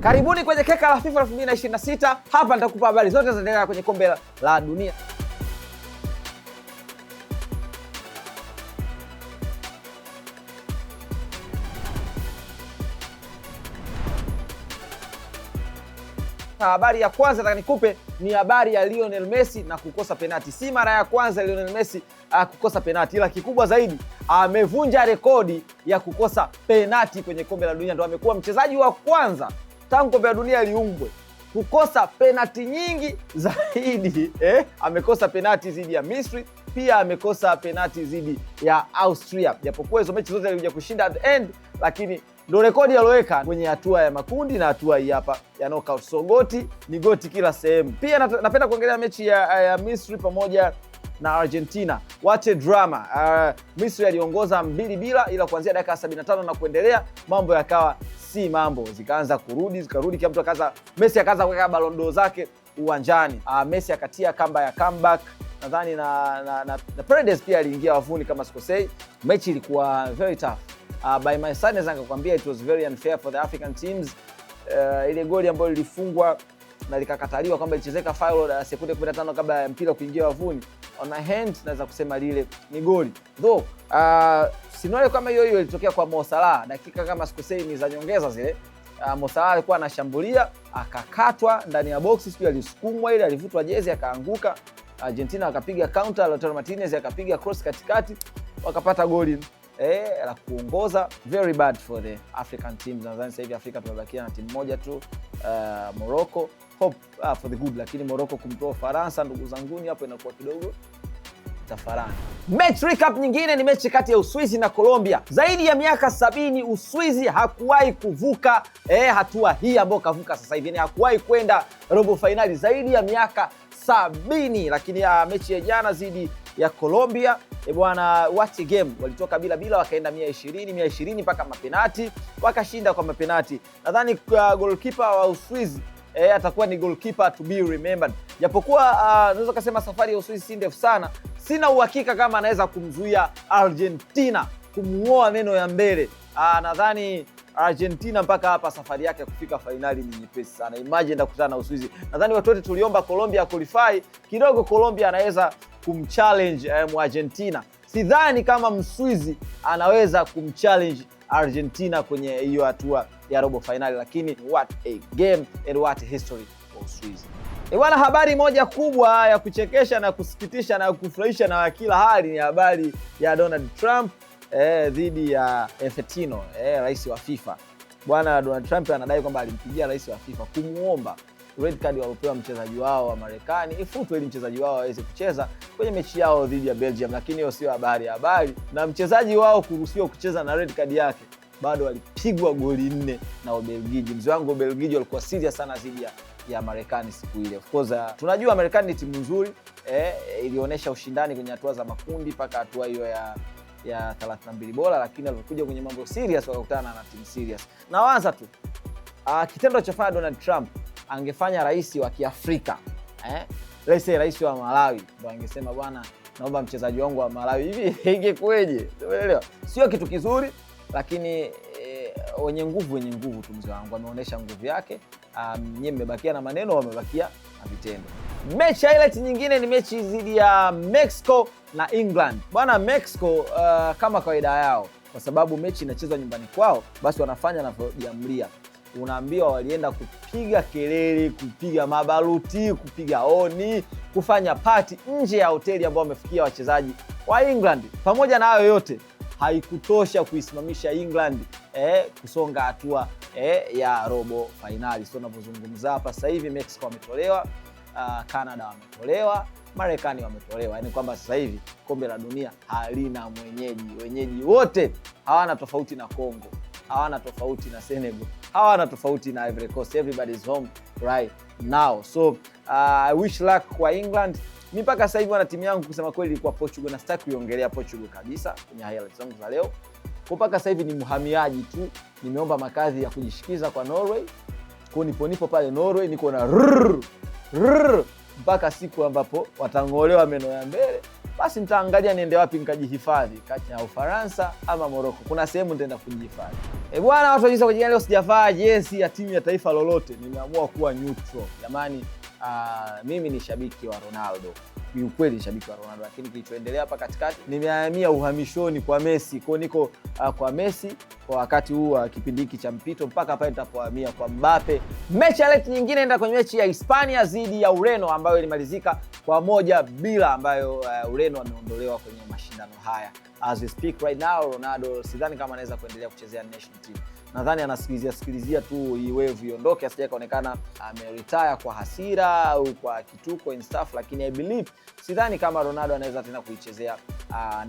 Karibuni kwenye keka la FIFA 2026. Hapa nitakupa habari zote zinazoendelea kwenye kombe la dunia. Habari ya kwanza nataka nikupe ni habari ya Lionel Messi na kukosa penati. Si mara ya kwanza Lionel Messi kukosa penati, ila kikubwa zaidi amevunja rekodi ya kukosa penati kwenye kombe la dunia. Ndio amekuwa mchezaji wa kwanza tangu kombe la dunia liumbwe kukosa penati nyingi zaidi. Amekosa penati dhidi ya Misri, pia amekosa penati dhidi ya Austria. Japokuwa hizo mechi zote alikuja kushinda at the end, lakini ndio rekodi aloweka kwenye hatua ya makundi na hatua hii hapa ya knockout. So goti ni goti kila sehemu. Pia napenda kuongelea mechi ya Misri pamoja na Argentina. What a drama. Misri aliongoza 2-0, ila kuanzia dakika 75 na kuendelea mambo yakawa si mambo, zikarudi kila mtu akaanza, Messi akaanza kuweka Ballon d'Or zake uwanjani. Messi akatia kamba ya comeback, nadhani na Paredes pia aliingia wavuni kama sikosei. Mechi ilikuwa very tough. By my side naweza kukwambia it was very unfair for the African teams. Ile goli ambayo lilifungwa na likakataliwa kwamba ilichezeka foul sekunde 15 kabla ya mpira kuingia wavuni, on my hand naweza kusema lile ni goli. Though sinaona kama hiyo ilitokea kwa Mo Salah dakika kama sikosei ni za nyongeza zile. Mo Salah alikuwa anashambulia akakatwa ndani ya box, sio alisukumwa ile, alivutwa jezi akaanguka. Argentina wakapiga counter, Lautaro Martinez akapiga cross katikati, wakapata goli la kuongoza. Very bad for the African teams. Nadhani sasa hivi Afrika tumebakia na timu moja tu, Morocco. Hope for the good, lakini Morocco kumtoa Faransa, ndugu zanguni, hapo inakuwa kidogo tafarani. Match recap nyingine ni mechi kati ya Uswizi na Colombia. Zaidi ya miaka 70 Uswizi hakuwahi kuvuka hatua hii ambayo kavuka sasa hivi. Hakuwahi kwenda robo finali zaidi ya miaka 70, lakini mechi ya jana dhidi ya Colombia bwana, what a game. Walitoka bila wakaenda 120 mpaka mapenati, wakashinda kwa mapenati. Nadhani goalkeeper wa Uswizi atakuwa ni goalkeeper to be remembered. Japokuwa naweza kusema safari ya Uswizi si ndefu sana, sina uhakika kama anaweza kumzuia Argentina kumuoa meno ya mbele. Nadhani Argentina mpaka hapa safari yake kufika finali ni nyepesi sana. Imagine ndakutana na Uswizi. Nadhani watu wote tuliomba Colombia qualify, kidogo Colombia anaweza kumchallenge Argentina. Sidhani kama Mswizi anaweza kumchallenge Argentina kwenye hiyo hatua ya robo finali, lakini what a game and what a history for Uswizi. Bwana, habari moja kubwa ya kuchekesha na kusikitisha na kufurahisha na kila hali ni habari ya Donald Trump dhidi ya Infantino, rais wa FIFA. Bwana, Donald Trump anadai kwamba alimpigia rais wa FIFA kumuomba red card waliopewa mchezaji wao wa Marekani ifutwe ili mchezaji wao aweze kucheza kwenye mechi yao dhidi ya Belgium, lakini hiyo sio habari. Na mchezaji wao kuruhusiwa kucheza na red card yake, bado walipigwa goli 4 na Ubelgiji. Mzee wangu Ubelgiji walikuwa serious sana dhidi ya Marekani siku ile. Of course tunajua Marekani ni timu nzuri, ilionyesha ushindani kwenye hatua za makundi mpaka hatua hiyo ya 32 bora, lakini walipokuja kwenye mambo serious wakakutana na timu serious. Na waza tu kitendo cha fanya Donald Trump angefanya rais wa Kiafrika, rais wa Malawi ndio angesema bwana, naomba mchezaji wangu wa Malawi, hivi ingekueje? Umeelewa? Sio kitu kizuri, lakini wenye nguvu tu mzee wangu ameonyesha nguvu yake. Nyinyi mmebakia na maneno, wamebakia na vitendo. Mechi highlight nyingine ni mechi dhidi ya Mexico na England. Bwana, Mexico kama kawaida yao, kwa sababu mechi inachezwa nyumbani kwao, basi wanafanya wanavyojiamlia. Unaambiwa walienda kupiga kelele, kupiga mabaruti, kupiga oni, kufanya party nje ya hoteli ambao wamefikia wachezaji wa England. Pamoja na hayo yote, haikutosha kuisimamisha England kusonga hatua ya robo finali. So tunapozungumza hapa sasa hivi Mexico wametolewa, Canada wametolewa, Marekani wametolewa. Yaani kwamba sasa hivi kombe la dunia halina mwenyeji. Wenyeji wote hawana tofauti na Congo, hawana tofauti na Senegal, hawana tofauti na Ivory Coast. Everybody is home right now. So I wish luck kwa England. Mimi mpaka sasa hivi wana timu yangu kusema kweli ilikuwa Portugal, na sitaki kuiongelea Portugal kabisa kwenye highlights zangu za leo. Kwa mpaka sasa hivi ni mhamiaji tu. Nimeomba makazi ya kujishikiza kwa Norway. Kwa nipo pale Norway, niko na mpaka siku ambapo watang'olewa meno ya mbele basi nitaangalia niende wapi nikajihifadhi, kati ya Ufaransa ama Morocco. Kuna sehemu nitaenda kujihifadhi. Bwana, watu wajisa kwa jina leo sijavaa jezi ya timu ya taifa lolote. Nimeamua kuwa neutral. Jamani, mimi ni shabiki wa Ronaldo. Ni ukweli ni shabiki wa Ronaldo, lakini kilichoendelea hapa katikati nimehamia uhamishoni kwa Messi. Kwa niko kwa Messi kwa wakati huu wa kipindi hiki cha mpito mpaka pale nitapohamia kwa Mbappe. Mechi ya leo nyingine enda kwenye mechi ya Hispania dhidi ya Ureno ambayo ilimalizika kwa 1-0 ambayo Ureno wameondolewa kwenye mashindano haya. As we speak right now, Ronaldo sidhani kama anaweza kuendelea kuchezea national team. Nadhani anasikilizia tu hii wave iondoke, asije kaonekana ameretire kwa hasira au kwa kituko and stuff, lakini I believe sidhani kama Ronaldo anaweza tena kuichezea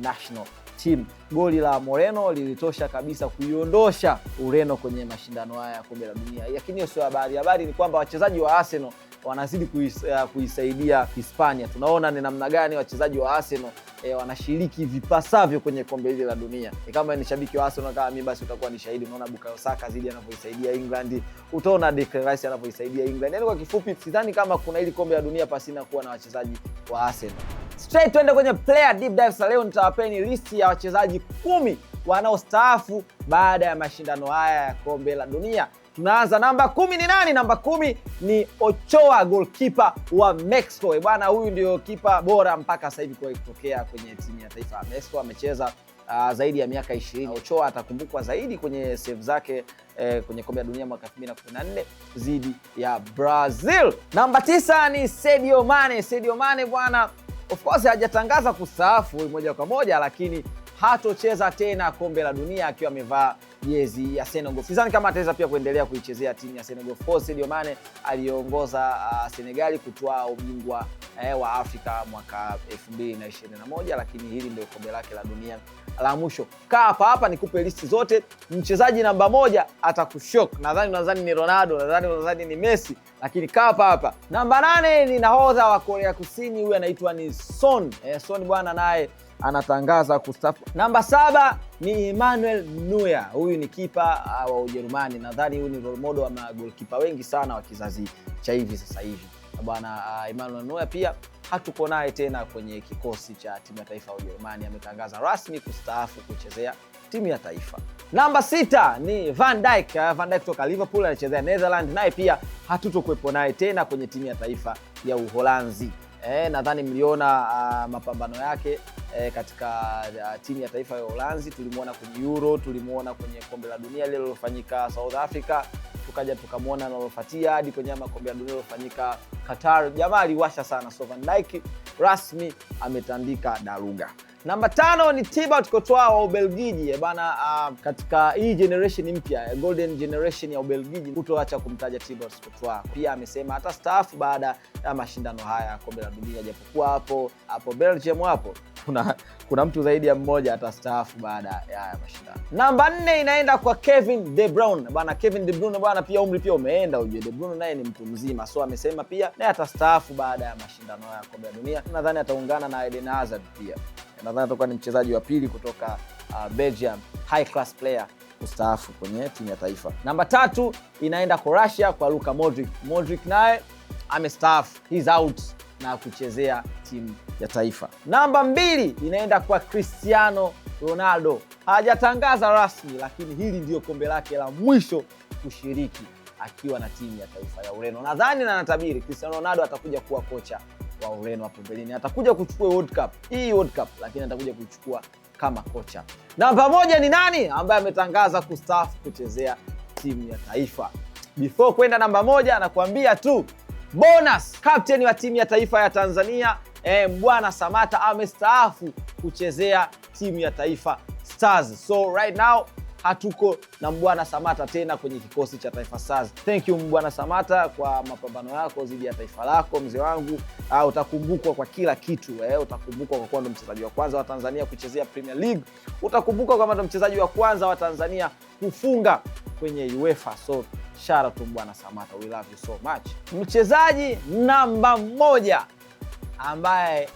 national team. Goli la Moreno lilitosha kabisa kuiondosha Ureno kwenye mashindano haya ya kombe la dunia. Lakini sio habari. Habari ni kwamba wachezaji wa Arsenal wanazidi kuisaidia Hispania. Tunaona ni namna gani wachezaji wa Arsenal wanashiriki vipasavyo kwenye kombe hili la dunia. Kama ni shabiki wa Arsenal kama mimi, basi utakuwa ni shahidi. Unaona Bukayo Saka zidi anavyoisaidia England, utaona Declan Rice anavyoisaidia England. Yaani kwa kifupi, sidhani kama kuna hili kombe la dunia pasina kuwa na wachezaji wa Arsenal. Straight twende kwenye player deep dive. Leo nitawapeni listi ya wachezaji 10 wanaostaafu baada ya mashindano haya ya kombe la dunia. Tunaanza namba 10 ni nani? Namba 10 ni Ochoa, goalkeeper wa Mexico. Bwana, huyu ndio kipa bora mpaka sasa hivi kwa kutokea kwenye timu ya taifa ya Mexico. Amecheza zaidi ya miaka 20. Ochoa atakumbukwa zaidi kwenye save zake kwenye kombe la dunia mwaka 2014 dhidi ya Brazil. Namba 9 ni Sadio Mane. Sadio Mane bwana, of course hajatangaza kustaafu moja kwa moja, lakini hatocheza tena kombe la dunia akiwa amevaa jezi ya Senegal. Sidhani kama ataweza pia kuendelea kuichezea timu ya Senegal. For Sadio Mane aliongoza Senegali kutwaa ubingwa wa Afrika mwaka 2021, lakini hili ndio kombe lake la dunia la mwisho. Kaa hapa nikupe listi zote. Mchezaji namba 1 atakushock. Nadhani ni Ronaldo, nadhani ni Messi, lakini kaa hapa. Namba 8 ni nahodha wa Korea Kusini, huyu anaitwa ni Son. Son bwana naye anatangaza kustaafu. Namba 7 ni Manuel Neuer. Huyu ni kipa wa Ujerumani. Nadhani huyu ni role model wa magolikipa wengi sana wa kizazi cha hivi sasa hivi. Bwana Manuel Neuer pia hatuko naye tena kwenye kikosi cha timu ya taifa ya Ujerumani. Ametangaza rasmi kustaafu kuchezea timu ya taifa. Namba 6 ni Van Dijk. Van Dijk kutoka Liverpool anachezea Netherlands, naye pia hatutokuwepo naye tena kwenye timu ya taifa ya Uholanzi. Nadhani mliona mapambano yake katika timu ya taifa ya Uholanzi. Tulimuona kwenye Euro, tulimuona kwenye kombe la dunia lile lilofanyika South Africa, tukaja tukamuona nalofuatia hadi kwenye kombe la dunia lilofanyika Qatar. Jamaa aliwasha sana. So Van Dijk rasmi ametandika daruga. Namba 5 ni Thibaut Courtois wa Ubelgiji. Bana, katika hii generation mpya, golden generation ya Ubelgiji, kutoacha kumtaja Thibaut Courtois. Pia amesema hata staafu baada ya mashindano haya ya kombe la dunia, japokuwa hapo Belgium kuna mtu zaidi ya mmoja atastaafu baada ya mashindano. Namba 4 inaenda kwa Kevin De Bruyne. Bana, Kevin De Bruyne bwana, pia umri pia umeenda. Ujue De Bruyne naye ni mtu mzima, so amesema pia naye atastaafu baada ya mashindano ya kombe la dunia. Nadhani ataungana na Eden Hazard pia. Nadhani atakuwa ni mchezaji wa pili kutoka Belgium, high class player, kustaafu kwenye timu ya taifa. Namba 3 inaenda kwa Russia, kwa Luka Modric. Modric naye amestaafu, he's out na kuchezea timu ya taifa. Namba 2 inaenda kwa Cristiano Ronaldo. Hajatangaza rasmi, lakini hili ndio kombe lake la mwisho kushiriki akiwa na timu ya taifa ya Ureno. Nadhani na natabiri Cristiano Ronaldo atakuja kuwa kocha wa Ureno hapo mbeleni. Atakuja kuchukua World Cup, lakini atakuja kuchukua kama kocha. Namba 1 ni nani ambaye ametangaza kustaafu kuchezea timu ya taifa? Before kwenda namba 1, anakuambia tu bonus, captain wa timu ya taifa ya Tanzania Mbwana Samata amestaafu kuchezea timu ya taifa Stars. So right now hatuko na Mbwana Samata tena kwenye kikosi cha Taifa Stars. Thank you Mbwana Samata kwa mapambano yako dhidi ya taifa lako, mzee wangu. Utakumbukwa kwa kila kitu. Utakumbukwa kwa kuwa ndo mchezaji wa kwanza wa Tanzania kuchezea Premier League. Utakumbukwa kama ndo mchezaji wa kwanza wa Tanzania kufunga kwenye UEFA. So shout out to Mbwana Samata, we love you so much. Mchezaji namba 1 ambaye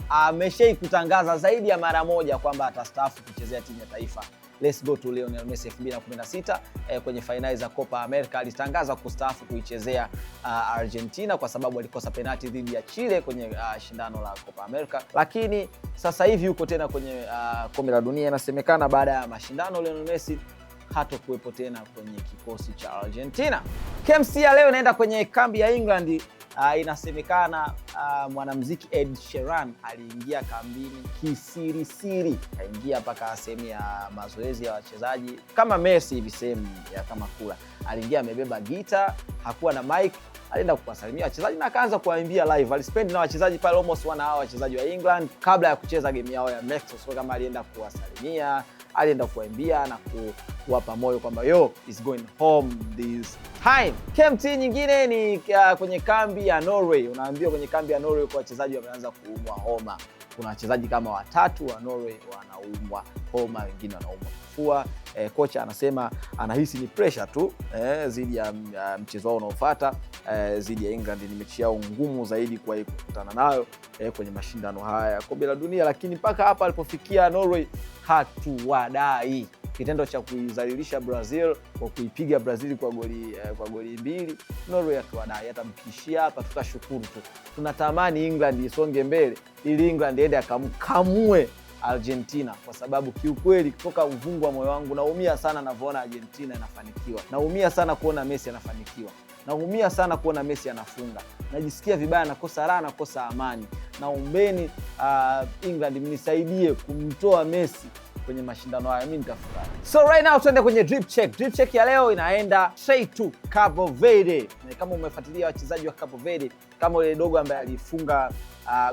ameshai kutangaza zaidi ya mara moja kwamba atastaafu kuchezea timu ya taifa let's go to Lionel Messi 2016 kwenye finali za Copa America alitangaza kustaafu kuichezea Argentina kwa sababu alikosa penalti dhidi ya Chile kwenye shindano la Copa America, lakini sasa hivi yuko tena kwenye kombe la dunia. Inasemekana baada ya mashindano Lionel Messi hatakuwepo tena kwenye kikosi cha Argentina. KMC ya leo inaenda kwenye kambi ya England. Inasemekana mwanamuziki Ed Sheeran aliingia kambini kisirisiri, kaingia mpaka sehemu ya mazoezi ya wachezaji kama Messi hivi, sehemu ya kama kula. Aliingia amebeba gita, hakuwa na mic, alienda kuwasalimia wachezaji na akaanza kuwaimbia live. Alispend na wachezaji pale almost 1 hour, wachezaji wa England kabla ya kucheza game yao ya Mexico. So kama alienda kuwasalimia, alienda kuwaimbia na kuwapa moyo kwamba yo is going home this time. KMT nyingine ni kwenye kambi ya Norway. Unaambiwa kwenye kambi ya Norway kwa wachezaji wameanza kuumwa homa. Kuna wachezaji kama 3 wa Norway wanaumwa homa, wengine wanaumwa kifua. Kocha anasema anahisi ni pressure tu zidi ya mchezo wao unaofuata zidi ya England. Ni mechi yao ngumu zaidi kwa kukutana nayo kwenye mashindano haya ya kombe la dunia, lakini mpaka hapa alipofikia Norway hatuwadai. Kitendo cha kuizalilisha Brazil kwa kuipiga Brazil kwa goli 2, Norway hatuwadai. Atamkishia hapa, tutashukuru tu. Tunatamani England isonge mbele ili England ende akamkamue Argentina, kwa sababu kiukweli kutoka uvungu wa moyo wangu naumia sana navyoona Argentina inafanikiwa. Naumia sana kuona Messi anafanikiwa. Naumia sana kuona Messi anafunga. Najisikia vibaya, nakosa raha, nakosa amani. Naombeni England mnisaidie kumtoa Messi kwenye mashindano haya, mimi nitafurahi. So right now tuende kwenye drip check. Drip check ya leo inaenda straight to Cabo Verde. Na kama umefuatilia wachezaji wa Cabo Verde, kama yule dogo ambaye alifunga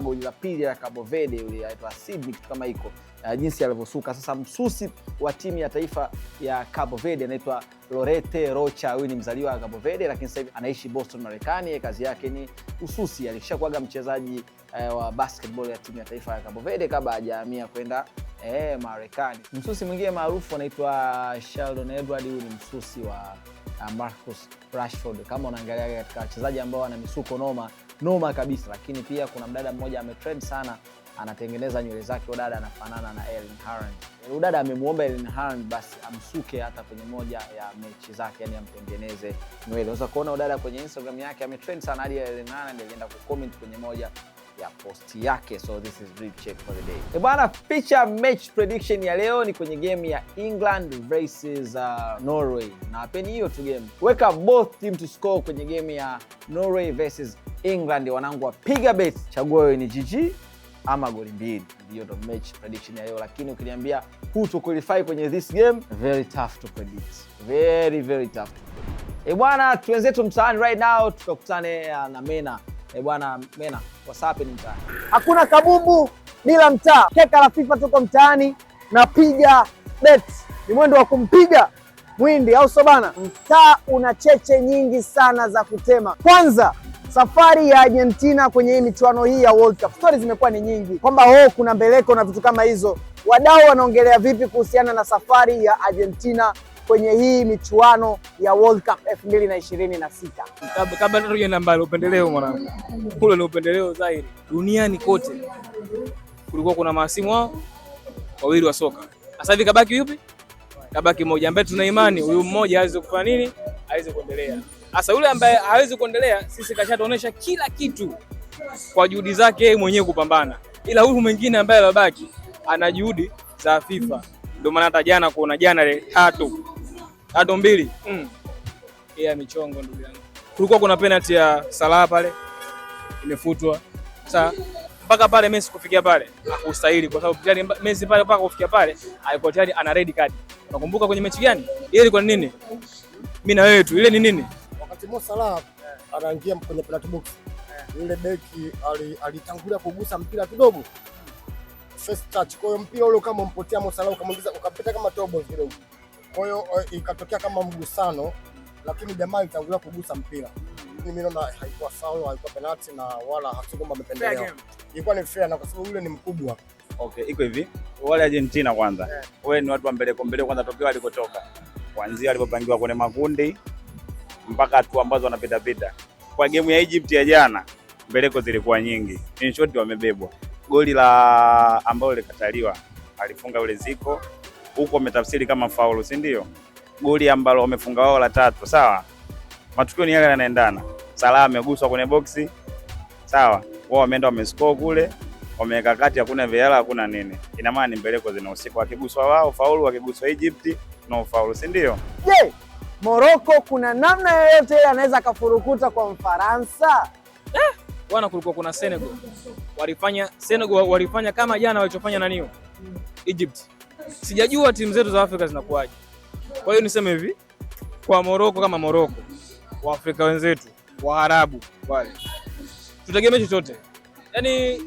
goli la pili la Cabo Verde, yule aitwa Sydney kitu kama hiko, jinsi alivyosuka. Sasa msusi wa timu ya taifa ya Cabo Verde anaitwa Lorete Rocha. Huyu ni mzaliwa wa Cabo Verde lakini sasa hivi anaishi Boston, Marekani. Kazi yake ni ususi. Alishakuwa mchezaji wa basketball ya timu ya taifa ya Cabo Verde kabla hajahamia kwenda Marekani. Msusi mwingine maarufu anaitwa Sheldon Edward. Huyu ni msusi wa Marcus Rashford. Kama unaangalia katika wachezaji ambao wana misuko noma kabisa, lakini pia kuna mdada mmoja ametrend sana, anatengeneza nywele zake. Udada anafanana na Erling Haaland. Udada amemuomba Erling Haaland basi amsuke hata kwenye moja ya mechi zake, yani amtengeneze nywele. Unaweza kuona udada kwenye Instagram yake ametrend sana, hadi Erling Haaland alienda kucomment kwenye moja ya posti yake. So this is drip check for the day. Bwana, feature match prediction ya leo ni kwenye game ya England versus Norway. Na apeni hiyo tu game. Weka both team to score kwenye game ya Norway versus England. Wanangu wapiga bet, chagua wewe ni GG ama goli 2. Ndio ndo match prediction ya leo, lakini ukiniambia who to qualify kwenye this game, very tough to predict. Very very tough to predict. Bwana, tuenzetu mtaani right now tukakutane na Mena. Bwana Mena, what's happening mtaani? Hakuna kabumbu bila mtaa. Keka la FIFA tuko mtaani na piga bet. Ni mwendo wa kumpiga mwindi, au so bana? Mtaa una cheche nyingi sana za kutema. Kwanza, safari ya Argentina kwenye hii michuano hii ya World Cup. Stories zimekuwa ni nyingi kwamba kuna mbeleko na vitu kama hizo. Wadau wanaongelea vipi kuhusiana na safari ya Argentina kwenye hii michuano ya World Cup 2026? Kabla tuende mbali, upendeleo mwanangu. Kule ni upendeleo dhahiri. Duniani kote kulikuwa kuna mahasimu wao wawili wa soka. Sasa hivi kabaki yupi? Kabaki mmoja ambaye tuna imani huyu mmoja aweze kufanya nini? Aweze kuendelea. Sasa yule ambaye hawezi kuendelea, sisi kashatuonesha kila kitu kwa juhudi zake mwenyewe kupambana. Ila huyu mwingine ambaye alibaki ana juhudi za FIFA. Ndio maana hata jana kuona jana ile 3-2 ya michongo ndugu yangu. Kulikuwa kuna penalty ya Salah pale imefutwa. Sasa mpaka pale Messi kufikia pale hakustahili, kwa sababu tayari Messi pale mpaka kufikia pale alikuwa tayari ana red card. Unakumbuka kwenye mechi gani? Ile ilikuwa ni nini? Mimi na wewe tu. Ile ni nini? Wakati Mo Salah anaingia kwenye penalty box. Yule beki alitangulia kugusa mpira kidogo. First touch. Kwa hiyo mpira ule kama umpotea Mo Salah ukamwingiza ukapita kama tobo kidogo. Kwa hiyo ikatokea kama mgusano, lakini jamaa alitangulia kugusa mpira. Mimi naona haikuwa foul, haikuwa penalty na wala hakika kwamba amependelea. Ilikuwa ni fair na kwa sababu yule ni mkubwa. Okay, iko hivi. Wale Argentina kwanza. Wewe ni watu wa mbele kwanza tokeo alikotoka. Kuanzia alipopangiwa kwenye makundi mpaka hatua ambazo wanapita. Kwa game ya Egypt ya jana, mbeleko zilikuwa nyingi. In short wamebebwa. Goli la ambalo likataliwa alifunga yule Zico huko wametafsiri kama faulu, si ndio? Goli ambalo wamefunga wao la 3, sawa? Matukio ni yale yanaendana. Salah ameguswa kwenye boksi, sawa? Wao wameenda wamescore kule, wameweka kati, hakuna VAR, hakuna nini. Ina maana ni mbeleko zinahusika. Wakiguswa wao faulu, wakiguswa Egypt no faulu, si ndio? Je, Morocco kuna namna yoyote anaweza akafurukuta kwa Mfaransa? Bwana, kulikuwa kuna Senegal walifanya kama jana walichofanya na nini Egypt. Sijajua timu zetu za Afrika zinakuaje. Kwa hiyo niseme hivi, kwa Morocco kama Morocco, wa Afrika wenzetu, wa Arabu wale, tutegemee chochote. Yaani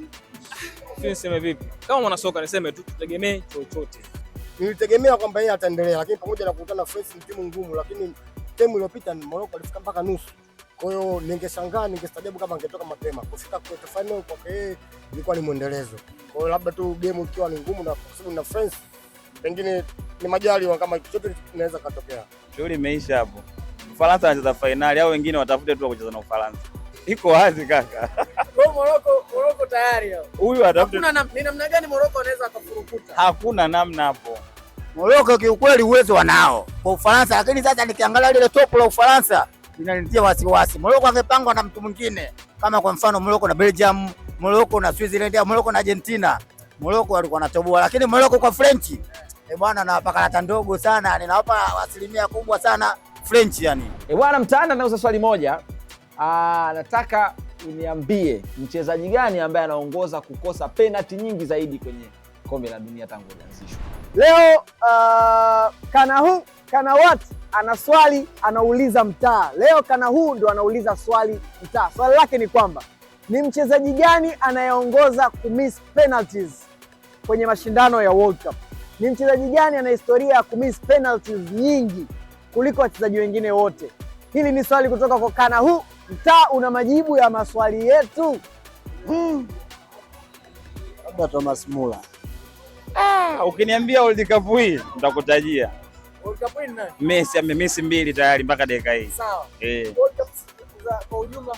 niseme vipi? Kama mwana soka niseme tu tutegemee chochote. Nilitegemea kwamba yeye ataendelea, lakini pamoja na kukutana na France ni timu ngumu, lakini timu iliyopita Morocco alifika mpaka nusu. Kwa hiyo ningeshangaa, ningestajabu kama angetoka mapema. Kufika kwa final kwa yeye ilikuwa ni muendelezo. Kwa hiyo labda tu game ikiwa ni ngumu na kwa sababu na France pengine ni majaliwa kama chochote kinaweza katokea. Shughuli imeisha hapo. Ufaransa anacheza finali au wengine watafute tu kucheza na Ufaransa. Iko wazi kaka. Kwa Morocco tayari hao. Huyu atafute. Ni namna gani Morocco anaweza akafurukuta? Hakuna namna hapo. Morocco kiukweli uwezo wanao kwa Ufaransa, lakini sasa nikiangalia ile top la Ufaransa inanitia wasiwasi. Morocco angepangwa na mtu mwingine kama kwa mfano Morocco na Belgium, Morocco na Switzerland, Morocco na Argentina. Morocco walikuwa wanatoboa, lakini Morocco kwa French bwana nawapa karata ndogo sana, ninawapa asilimia kubwa sana French yani. Bwana Mtanda, nauza swali moja. Nataka uniambie mchezaji gani ambaye anaongoza kukosa penalty nyingi zaidi kwenye kombe la dunia tangu lianzishwe? Leo Kanawat ana swali anauliza Mtaa. Leo Kanahu ndo anauliza swali Mtaa. Swali lake ni kwamba ni mchezaji gani anayeongoza kumiss penalties kwenye mashindano ya World Cup? Ni mchezaji gani ana historia ya kumiss penalties nyingi kuliko wachezaji wengine wote? Hili ni swali kutoka kwa Kanahu. Mtaa una majibu ya maswali yetu. Labda Thomas Muller. Ukiniambia World Cup hii nitakutajia. World Cup ni nani? Messi amemisi 2 tayari mpaka dakika hii. Sawa. World Cup kwa ujumla.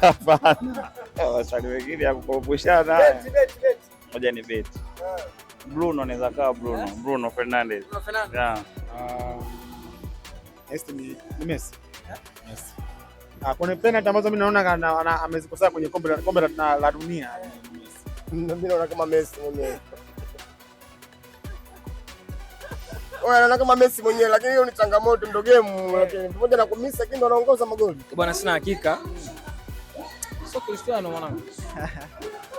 Hapana. Waswali wengine ya kukupushana. Bet. Moja ni bet. Bruno anaweza kaa Bruno Fernandes. Yeah. Ni Messi. Messi. Kuna penalty ambazo mimi naona amezikosa kwenye kombe la dunia. Mimi naona kama Messi mwenyewe. Anaona kama Messi mwenyewe, lakini hiyo ni changamoto, ndio game, lakini pamoja na kumisa lakini ndo anaongoza magoli. Bwana, sina hakika. Sio Cristiano mwanangu.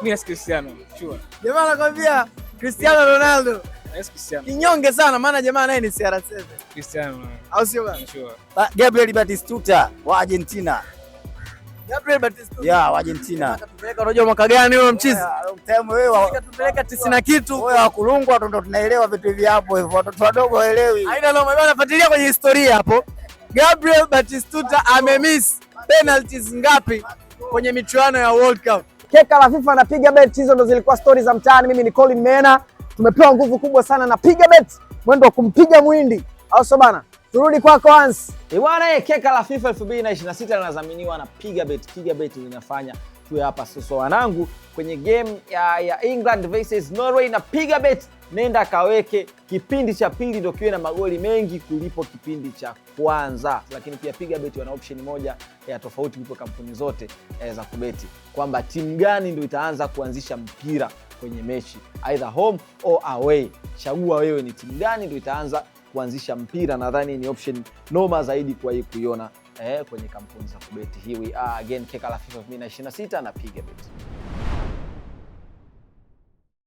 Mimi si Cristiano, sure. Jamaa anakuambia Cristiano Ronaldo. Yes, Cristiano. Kinyonge sana maana jamaa naye ni CR7. Cristiano. Au sio bwana? Sure. Gabriel Batistuta wa Argentina. Gabriel Batistuta. Ya wa Argentina. Atupeleka unajua mwaka gani huyo mchizi? Time wewe atupeleka 90 na kitu. Wewe wakulungwa ndo tunaelewa vitu hivi hapo hivyo. Watoto wadogo waelewi. Haina noma bwana, fuatilia kwenye historia hapo. Gabriel Batistuta amemiss penalties ngapi kwenye michuano ya World Cup? Keka la FIFA na Piga Bet, hizo ndo zilikuwa stories za mtaani. Mimi ni Colin Mena. Tumepewa nguvu kubwa sana na Piga Bet, mwendo wa kumpiga mwindi. Au sio bana? Turudi kwako Hans. Bwana, keka la FIFA 2026 linadhaminiwa na Piga Bet. Piga Bet linafanya tuwe hapa sasa wanangu kwenye game ya England versus Norway, na Piga Bet nenda kaweke kipindi cha pili ndio kiwe na magoli mengi kulipo kipindi cha kwanza. Lakini pia Piga Bet wana option moja ya tofauti kuliko kampuni zote za kubeti, kwamba timu gani ndio itaanza kuanzisha mpira kwenye mechi either home or away. Chagua wewe ni timu gani ndio itaanza kuanzisha mpira. Nadhani ni option noma zaidi kwa hii kuiona kwenye kampuni za kubeti. Here we are again, keka la FIFA 2026 na Piga Bet.